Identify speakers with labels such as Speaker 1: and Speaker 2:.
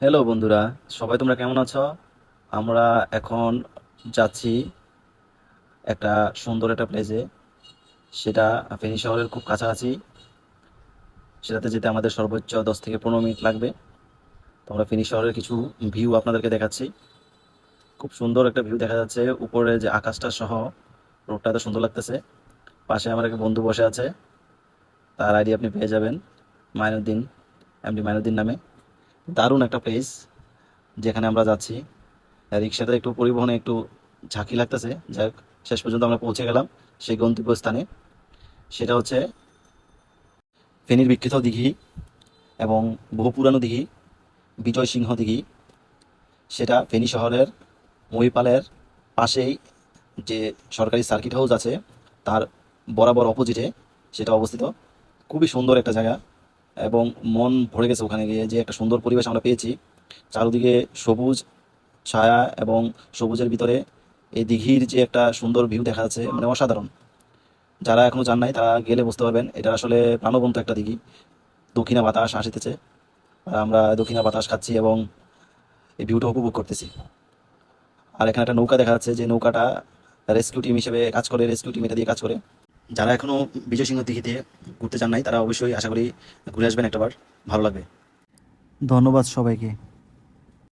Speaker 1: Hello বন্ধুরা, সবাই তোমরা কেমন আছো? আমরা এখন যাচ্ছি একটা সুন্দর একটা প্লেসে। সেটা ফেনী শহরের খুব কাছাকাছি। সেটাতে যেতে আমাদের সর্বোচ্চ 10 থেকে 15 মিনিট লাগবে। তো আমরা ফেনী শহরের কিছু ভিউ আপনাদেরকে দেখাচ্ছি। খুব সুন্দর একটা ভিউ দেখা যাচ্ছে, উপরে যে আকাশটা সহ রোডটা এত সুন্দর লাগতেছে। পাশে আমার একটা বন্ধু বসে আছে, তার আইডি আপনি পেয়ে যাবেন, মাইনুদ্দিন, এমডি মাইনুদ্দিন নামে। দারুণ একটা প্লেস যেখানে আমরা যাচ্ছি। রিক্সাতে একটু পরিবহনে একটু ঝাঁকি লাগতেছে, যাই হোক, শেষ পর্যন্ত আমরা পৌঁছে গেলাম সেই গন্তব্যস্থানে। সেটা হচ্ছে ফেনীর বিখ্যাত দিঘি এবং বহু পুরানো দিঘি, বিজয় সিংহ দিঘি। সেটা ফেনী শহরের মহিপালের পাশেই যে সরকারি সার্কিট হাউস আছে তার বরাবর অপোজিটে সেটা অবস্থিত। খুবই সুন্দর একটা জায়গা এবং মন ভরে গেছে ওখানে গিয়ে, যে একটা সুন্দর পরিবেশ আমরা পেয়েছি। চারদিকে সবুজ ছায়া এবং সবুজের ভিতরে এই দিঘির যে একটা সুন্দর ভিউ দেখা যাচ্ছে, মানে অসাধারণ। যারা এখনো যান নাই তারা গেলে বুঝতে পারবেন এটা আসলে প্রাণবন্ত একটা দিঘি। দক্ষিণা বাতাস আসিতেছে আর আমরা দক্ষিণা বাতাস খাচ্ছি এবং এই ভিউটা উপভোগ করতেছি। আর এখানে একটা নৌকা দেখা যাচ্ছে, যে নৌকাটা রেস্কিউ টিম হিসেবে কাজ করে, রেস্কিউ টিম এটা দিয়ে কাজ করে। যারা এখনো বিজয় সিংহ দিঘিতে ঘুরতে যান নাই তারা অবশ্যই আশা করি ঘুরে আসবেন একটাবার, ভালো লাগবে। ধন্যবাদ সবাইকে।